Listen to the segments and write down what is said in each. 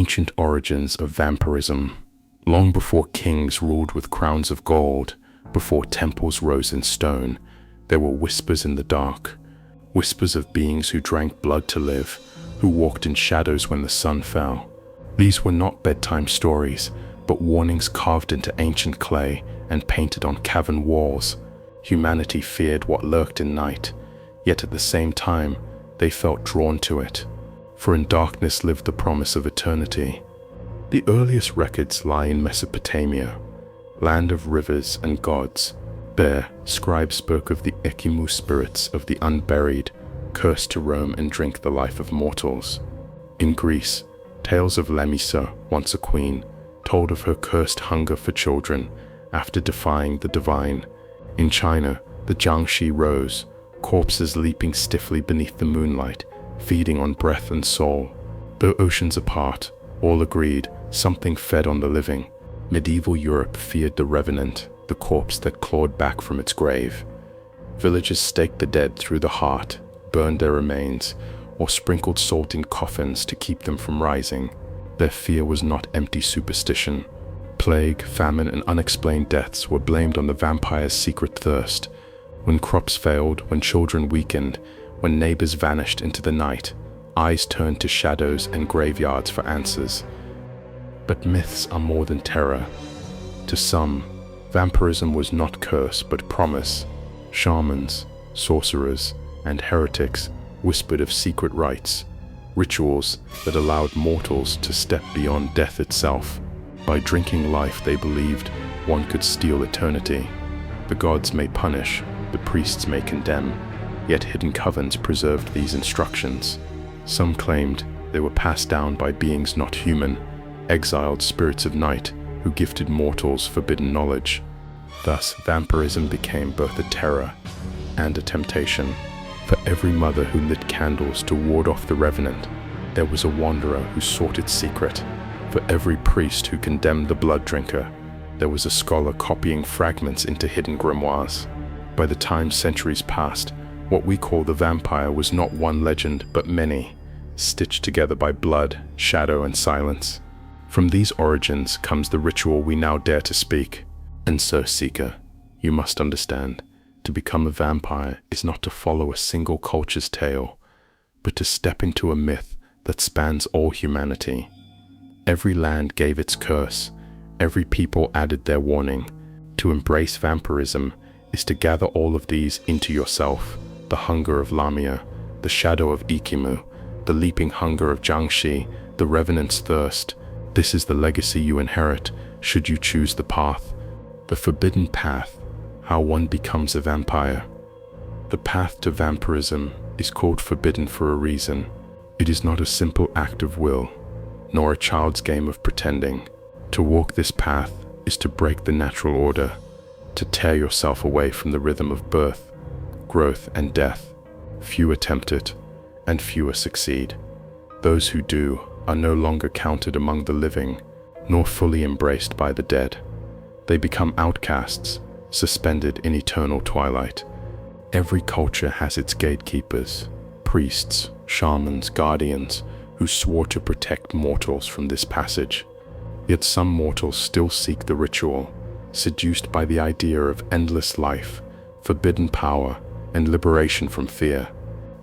ancient origins of vampirism. Long before kings ruled with crowns of gold, before temples rose in stone, there were whispers in the dark, whispers of beings who drank blood to live, who walked in shadows when the sun fell. These were not bedtime stories, but warnings carved into ancient clay and painted on cavern walls. Humanity feared what lurked in night, yet at the same time, they felt drawn to it. For in darkness lived the promise of eternity. The earliest records lie in Mesopotamia, land of rivers and gods. There, scribes spoke of the Ekimu spirits of the unburied, cursed to roam and drink the life of mortals. In Greece, tales of Lamisa, once a queen, told of her cursed hunger for children after defying the divine. In China, the Jiangxi rose, corpses leaping stiffly beneath the moonlight, feeding on breath and soul. Though oceans apart, all agreed something fed on the living. Medieval Europe feared the revenant, the corpse that clawed back from its grave. Villagers staked the dead through the heart, burned their remains, or sprinkled salt in coffins to keep them from rising. Their fear was not empty superstition. Plague, famine, and unexplained deaths were blamed on the vampire's secret thirst. When crops failed, when children weakened, when neighbors vanished into the night, eyes turned to shadows and graveyards for answers. But myths are more than terror. To some, vampirism was not curse but promise. Shamans, sorcerers, and heretics whispered of secret rites, rituals that allowed mortals to step beyond death itself. By drinking life, they believed one could steal eternity. The gods may punish, the priests may condemn, yet hidden covens preserved these instructions. Some claimed they were passed down by beings not human, exiled spirits of night who gifted mortals forbidden knowledge. Thus, vampirism became both a terror and a temptation. For every mother who lit candles to ward off the revenant, there was a wanderer who sought its secret. For every priest who condemned the blood drinker, there was a scholar copying fragments into hidden grimoires. By the time centuries passed, what we call the vampire was not one legend, but many, stitched together by blood, shadow, and silence. From these origins comes the ritual we now dare to speak. And so, seeker, you must understand, to become a vampire is not to follow a single culture's tale, but to step into a myth that spans all humanity. Every land gave its curse, every people added their warning. To embrace vampirism is to gather all of these into yourself, the hunger of Lamia, the shadow of Ikimu, the leaping hunger of Jiangxi, the revenant's thirst. This is the legacy you inherit, should you choose the path. The forbidden path, how one becomes a vampire. The path to vampirism is called forbidden for a reason. It is not a simple act of will, nor a child's game of pretending. To walk this path is to break the natural order, to tear yourself away from the rhythm of birth, growth, and death. Few attempt it, and fewer succeed. Those who do are no longer counted among the living, nor fully embraced by the dead. They become outcasts, suspended in eternal twilight. Every culture has its gatekeepers, priests, shamans, guardians, who swore to protect mortals from this passage. Yet some mortals still seek the ritual, seduced by the idea of endless life, forbidden power, and liberation from fear.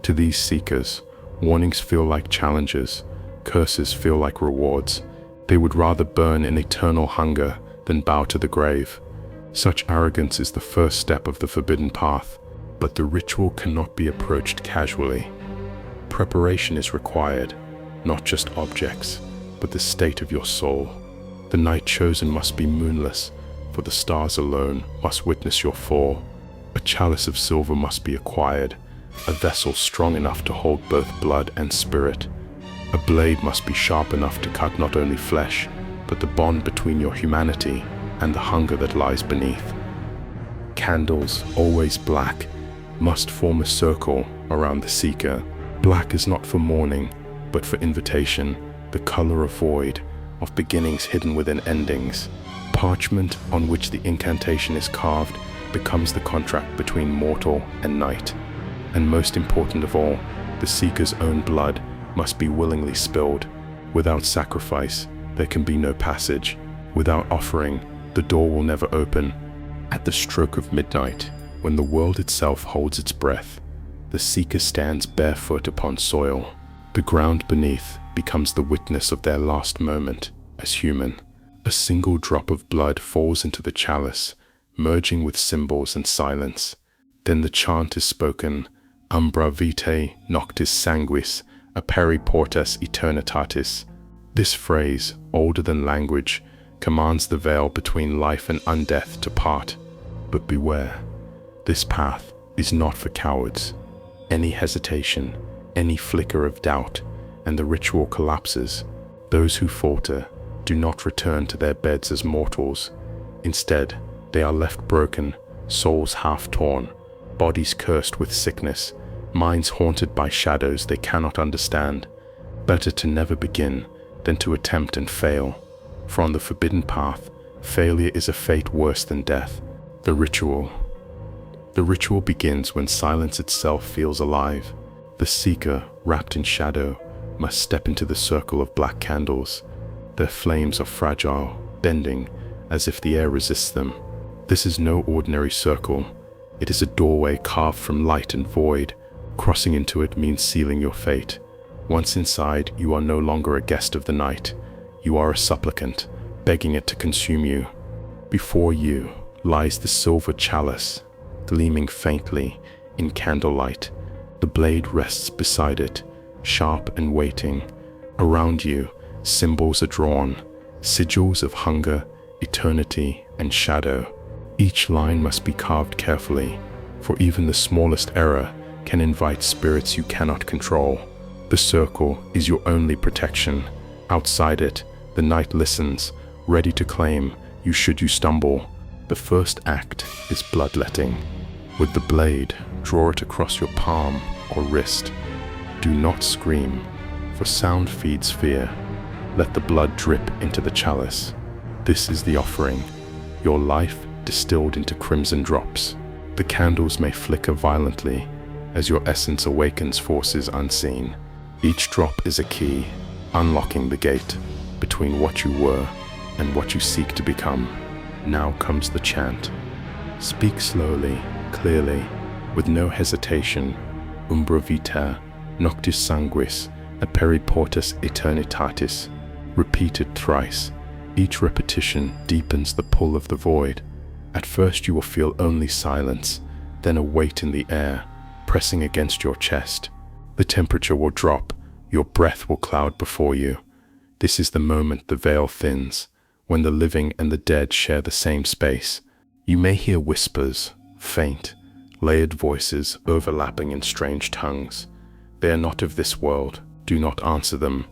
To these seekers, warnings feel like challenges, curses feel like rewards. They would rather burn in eternal hunger than bow to the grave. Such arrogance is the first step of the forbidden path, but the ritual cannot be approached casually. Preparation is required, not just objects, but the state of your soul. The night chosen must be moonless, for the stars alone must witness your fall. A chalice of silver must be acquired, a vessel strong enough to hold both blood and spirit. A blade must be sharp enough to cut not only flesh, but the bond between your humanity and the hunger that lies beneath. Candles, always black, must form a circle around the seeker. Black is not for mourning, but for invitation, the color of void, of beginnings hidden within endings. Parchment on which the incantation is carved becomes the contract between mortal and night. And most important of all, the seeker's own blood must be willingly spilled. Without sacrifice, there can be no passage. Without offering, the door will never open. At the stroke of midnight, when the world itself holds its breath, the seeker stands barefoot upon soil. The ground beneath becomes the witness of their last moment as human. A single drop of blood falls into the chalice, merging with symbols and silence. Then the chant is spoken, Umbra vitae noctis sanguis, aperi portas eternitatis. This phrase, older than language, commands the veil between life and undeath to part. But beware, this path is not for cowards. Any hesitation, any flicker of doubt, and the ritual collapses. Those who falter do not return to their beds as mortals. Instead, they are left broken, souls half torn, bodies cursed with sickness, minds haunted by shadows they cannot understand. Better to never begin than to attempt and fail. For on the forbidden path, failure is a fate worse than death. The ritual begins when silence itself feels alive. The seeker, wrapped in shadow, must step into the circle of black candles. Their flames are fragile, bending, as if the air resists them. This is no ordinary circle. It is a doorway carved from light and void. Crossing into it means sealing your fate. Once inside, you are no longer a guest of the night. You are a supplicant, begging it to consume you. Before you lies the silver chalice, gleaming faintly in candlelight. The blade rests beside it, sharp and waiting. Around you, symbols are drawn, sigils of hunger, eternity, and shadow. Each line must be carved carefully, for even the smallest error can invite spirits you cannot control. The circle is your only protection. Outside it, the night listens, ready to claim you should you stumble. The first act is bloodletting. With the blade, draw it across your palm or wrist. Do not scream, for sound feeds fear. Let the blood drip into the chalice. This is the offering, your life distilled into crimson drops. The candles may flicker violently as your essence awakens forces unseen. Each drop is a key, unlocking the gate between what you were and what you seek to become. Now comes the chant. Speak slowly, clearly, with no hesitation. Umbra vitae noctis sanguis, aperi portas eternitatis. Repeated thrice. Each repetition deepens the pull of the void. At first you will feel only silence, then a weight in the air, pressing against your chest. The temperature will drop, your breath will cloud before you. This is the moment the veil thins, when the living and the dead share the same space. You may hear whispers, faint, layered voices overlapping in strange tongues. They are not of this world, do not answer them.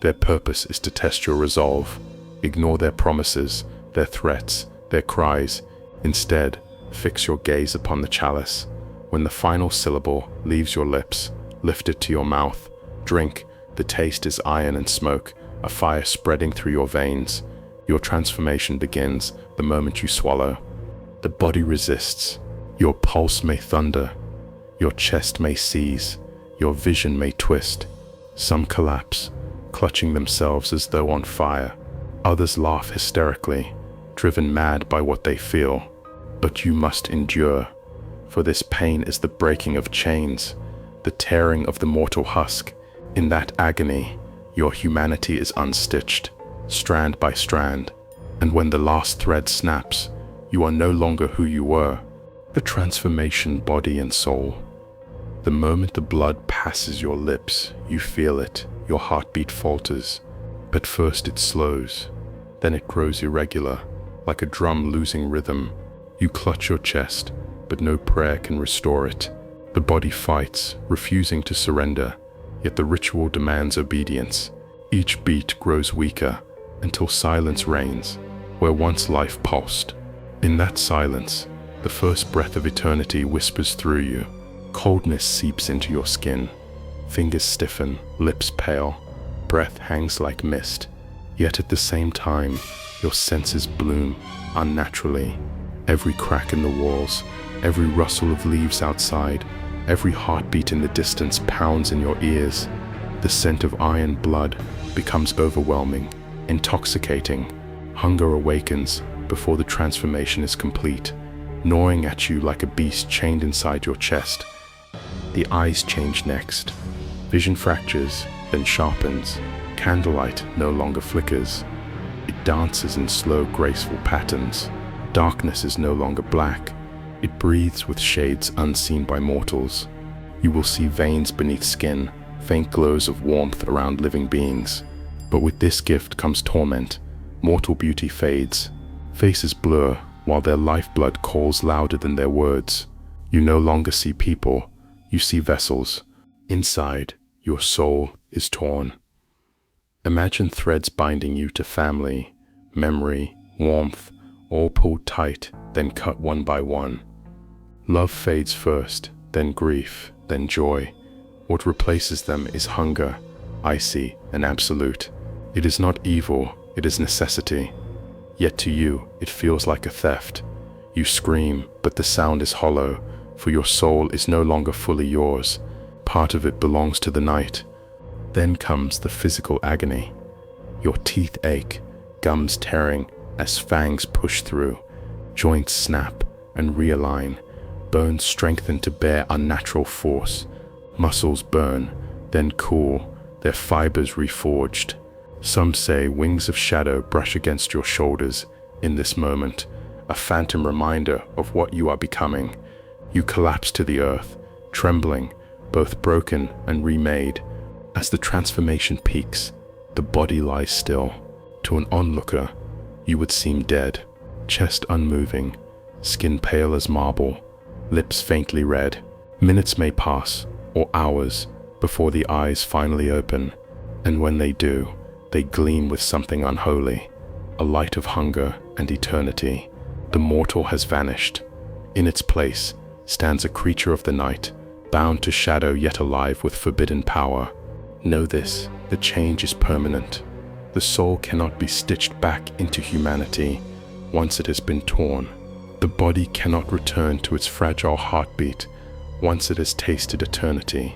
Their purpose is to test your resolve. Ignore their promises, their threats, their cries. Instead, fix your gaze upon the chalice. When the final syllable leaves your lips, lift it to your mouth. Drink. The taste is iron and smoke, a fire spreading through your veins. Your transformation begins the moment you swallow. The body resists. Your pulse may thunder. Your chest may seize. Your vision may twist. Some collapse, clutching themselves as though on fire. Others laugh hysterically, driven mad by what they feel. But you must endure, for this pain is the breaking of chains, the tearing of the mortal husk. In that agony, your humanity is unstitched, strand by strand, and when the last thread snaps, you are no longer who you were. The transformation, body and soul. The moment the blood passes your lips, you feel it, your heartbeat falters. At first it slows, then it grows irregular, like a drum losing rhythm. You clutch your chest, but no prayer can restore it. The body fights, refusing to surrender, yet the ritual demands obedience. Each beat grows weaker, until silence reigns, where once life pulsed. In that silence, the first breath of eternity whispers through you. Coldness seeps into your skin. Fingers stiffen, lips pale, breath hangs like mist. Yet at the same time, your senses bloom unnaturally. Every crack in the walls, every rustle of leaves outside, every heartbeat in the distance pounds in your ears. The scent of iron blood, becomes overwhelming, intoxicating. Hunger awakens before the transformation is complete, gnawing at you like a beast chained inside your chest. The eyes change next. Vision fractures, then sharpens. Candlelight no longer flickers. It dances in slow, graceful patterns. Darkness is no longer black. It breathes with shades unseen by mortals. You will see veins beneath skin, faint glows of warmth around living beings. But with this gift comes torment. Mortal beauty fades. Faces blur while their lifeblood calls louder than their words. You no longer see people, you see vessels. Inside, your soul is torn. Imagine threads binding you to family, memory, warmth, all pulled tight, then cut one by one. Love fades first, then grief, then joy. What replaces them is hunger, icy and absolute. It is not evil, it is necessity. Yet to you, it feels like a theft. You scream, but the sound is hollow, for your soul is no longer fully yours. Part of it belongs to the night. Then comes the physical agony. Your teeth ache, gums tearing as fangs push through. Joints snap and realign. Bones strengthen to bear unnatural force. Muscles burn, then cool, their fibers reforged. Some say wings of shadow brush against your shoulders in this moment, a phantom reminder of what you are becoming. You collapse to the earth, trembling, both broken and remade. As the transformation peaks, the body lies still. To an onlooker, you would seem dead, chest unmoving, skin pale as marble, lips faintly red. Minutes may pass, or hours, before the eyes finally open, and when they do, they gleam with something unholy, a light of hunger and eternity. The mortal has vanished. In its place stands a creature of the night, bound to shadow yet alive with forbidden power. Know this, the change is permanent. The soul cannot be stitched back into humanity once it has been torn. The body cannot return to its fragile heartbeat once it has tasted eternity.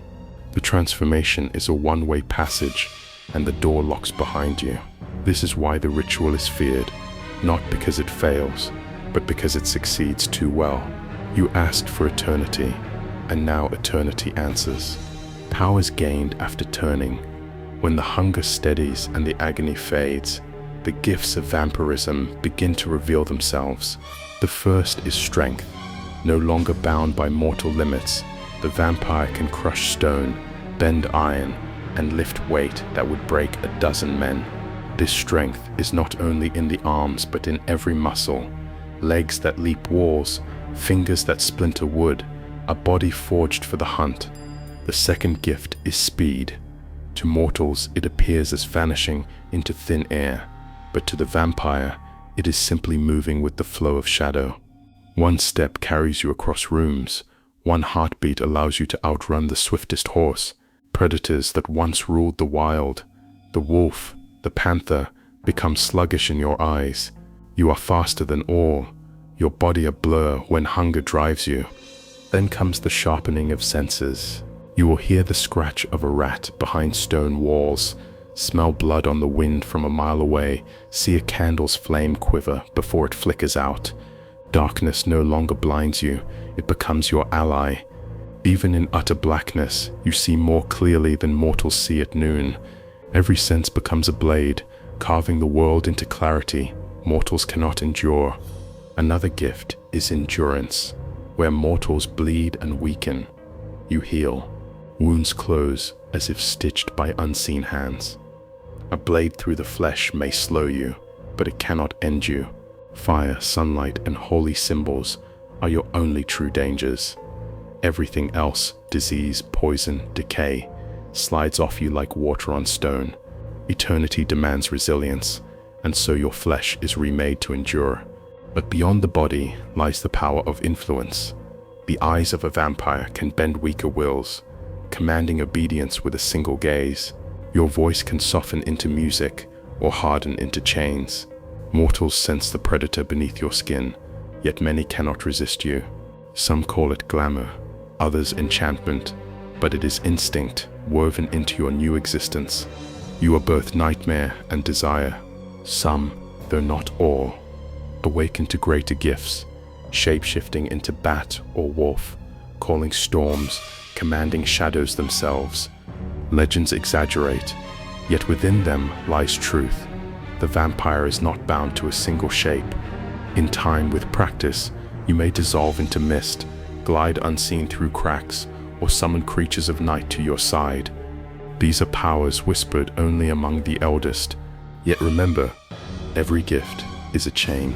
The transformation is a one-way passage, and the door locks behind you. This is why the ritual is feared, not because it fails, but because it succeeds too well. You asked for eternity, and now eternity answers. Power is gained after turning. When the hunger steadies and the agony fades, the gifts of vampirism begin to reveal themselves. The first is strength. No longer bound by mortal limits, the vampire can crush stone, bend iron, and lift weight that would break a dozen men. This strength is not only in the arms but in every muscle. Legs that leap walls, fingers that splinter wood, a body forged for the hunt. The second gift is speed. To mortals it appears as vanishing into thin air, but to the vampire it is simply moving with the flow of shadow. One step carries you across rooms. One heartbeat allows you to outrun the swiftest horse. Predators that once ruled the wild, the wolf, the panther, become sluggish in your eyes. You are faster than all, your body a blur when hunger drives you. Then comes the sharpening of senses. You will hear the scratch of a rat behind stone walls, smell blood on the wind from a mile away, see a candle's flame quiver before it flickers out. Darkness no longer blinds you, it becomes your ally. Even in utter blackness, you see more clearly than mortals see at noon. Every sense becomes a blade, carving the world into clarity mortals cannot endure. Another gift is endurance. Where mortals bleed and weaken, you heal. Wounds close as if stitched by unseen hands. A blade through the flesh may slow you, but it cannot end you. Fire, sunlight, and holy symbols are your only true dangers. Everything else, disease, poison, decay, slides off you like water on stone. Eternity demands resilience, and so your flesh is remade to endure. But beyond the body lies the power of influence. The eyes of a vampire can bend weaker wills, commanding obedience with a single gaze. Your voice can soften into music or harden into chains. Mortals sense the predator beneath your skin, yet many cannot resist you. Some call it glamour, others enchantment, but it is instinct woven into your new existence. You are both nightmare and desire. Some, though not all, awaken to greater gifts, shape-shifting into bat or wolf, calling storms, commanding shadows themselves. Legends exaggerate, yet within them lies truth. The vampire is not bound to a single shape. In time, with practice, you may dissolve into mist, glide unseen through cracks, or summon creatures of night to your side. These are powers whispered only among the eldest. Yet remember, every gift is a chain.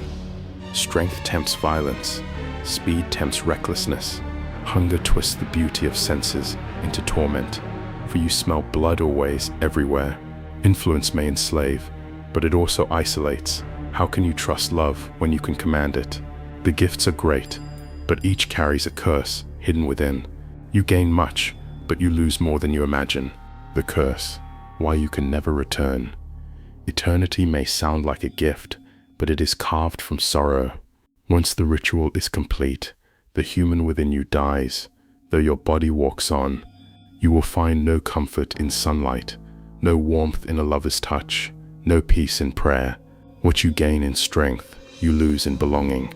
Strength tempts violence, speed tempts recklessness. Hunger twists the beauty of senses into torment, for you smell blood always, everywhere. Influence may enslave, but it also isolates. How can you trust love when you can command it? The gifts are great, but each carries a curse hidden within. You gain much, but you lose more than you imagine. The curse, why you can never return. Eternity may sound like a gift, but it is carved from sorrow. Once the ritual is complete, the human within you dies, though your body walks on. You will find no comfort in sunlight, no warmth in a lover's touch, no peace in prayer. What you gain in strength, you lose in belonging.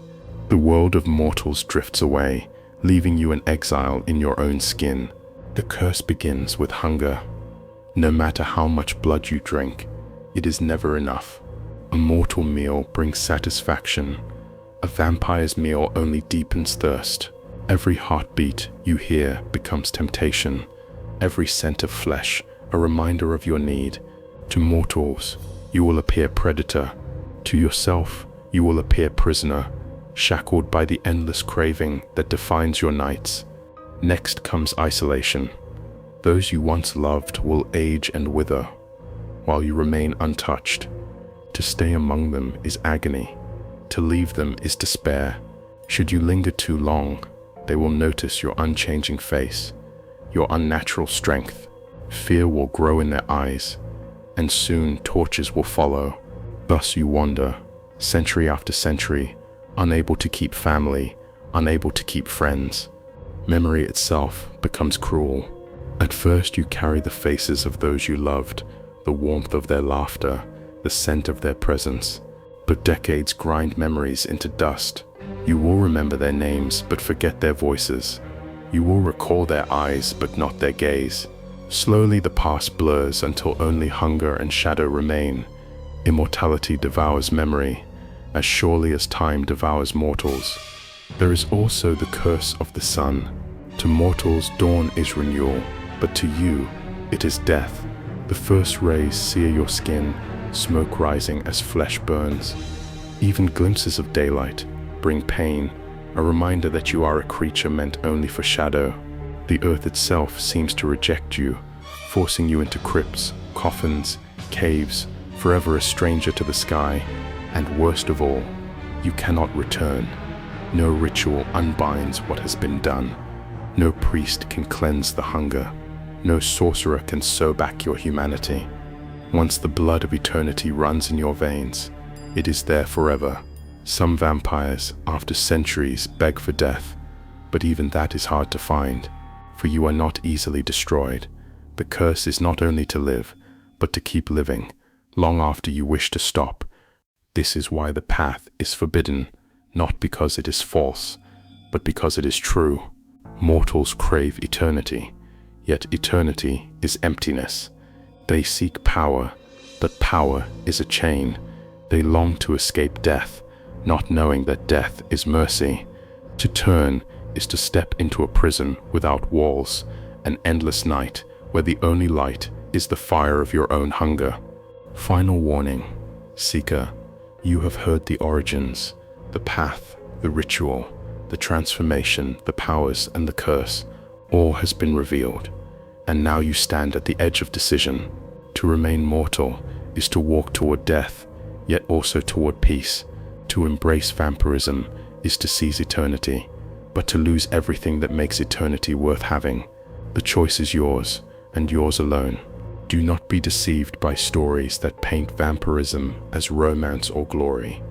The world of mortals drifts away, leaving you an exile in your own skin. The curse begins with hunger. No matter how much blood you drink, it is never enough. A mortal meal brings satisfaction. A vampire's meal only deepens thirst. Every heartbeat you hear becomes temptation. Every scent of flesh, a reminder of your need. To mortals, you will appear predator. To yourself, you will appear prisoner, shackled by the endless craving that defines your nights. Next comes isolation. Those you once loved will age and wither, while you remain untouched. To stay among them is agony. To leave them is despair. Should you linger too long, they will notice your unchanging face, your unnatural strength. Fear will grow in their eyes, and soon tortures will follow. Thus you wander, century after century, unable to keep family, unable to keep friends. Memory itself becomes cruel. At first you carry the faces of those you loved, the warmth of their laughter, the scent of their presence. But decades grind memories into dust. You will remember their names, but forget their voices. You will recall their eyes, but not their gaze. Slowly the past blurs until only hunger and shadow remain. Immortality devours memory, as surely as time devours mortals. There is also the curse of the sun. To mortals, dawn is renewal, but to you, it is death. The first rays sear your skin, smoke rising as flesh burns. Even glimpses of daylight bring pain, a reminder that you are a creature meant only for shadow. The earth itself seems to reject you, forcing you into crypts, coffins, caves, forever a stranger to the sky. And worst of all, you cannot return. No ritual unbinds what has been done. No priest can cleanse the hunger. No sorcerer can sew back your humanity. Once the blood of eternity runs in your veins, it is there forever. Some vampires, after centuries, beg for death, but even that is hard to find, for you are not easily destroyed. The curse is not only to live, but to keep living, long after you wish to stop. This is why the path is forbidden, not because it is false, but because it is true. Mortals crave eternity, yet eternity is emptiness. They seek power, but power is a chain. They long to escape death, not knowing that death is mercy. To turn is to step into a prison without walls, an endless night where the only light is the fire of your own hunger. Final warning, Seeker, you have heard the origins, the path, the ritual, the transformation, the powers, and the curse. All has been revealed, and now you stand at the edge of decision. To remain mortal is to walk toward death, yet also toward peace. To embrace vampirism is to seize eternity, but to lose everything that makes eternity worth having. The choice is yours, and yours alone. Do not be deceived by stories that paint vampirism as romance or glory.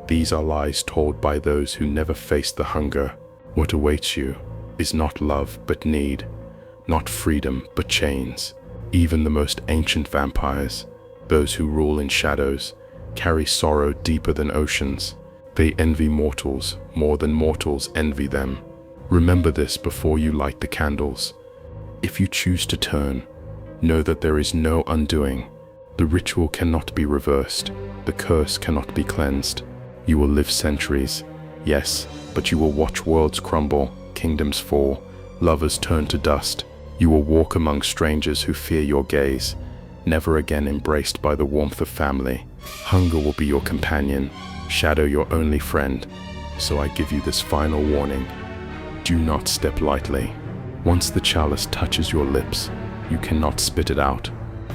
These are lies told by those who never faced the hunger. What awaits you is not love but need, not freedom but chains. Even the most ancient vampires, those who rule in shadows, carry sorrow deeper than oceans. They envy mortals more than mortals envy them. Remember this before you light the candles. If you choose to turn, know that there is no undoing. The ritual cannot be reversed. The curse cannot be cleansed. You will live centuries, yes, but you will watch worlds crumble, kingdoms fall, lovers turn to dust. You will walk among strangers who fear your gaze, never again embraced by the warmth of family. Hunger will be your companion, shadow your only friend. So I give you this final warning. Do not step lightly. Once the chalice touches your lips, you cannot spit it out.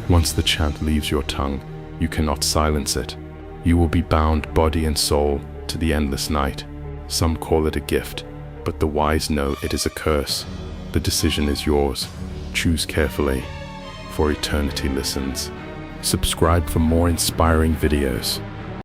Once the chant leaves your tongue, you cannot silence it. You will be bound body and soul to the endless night. Some call it a gift, but the wise know it is a curse. The decision is yours. Choose carefully, for eternity listens. Subscribe for more inspiring videos.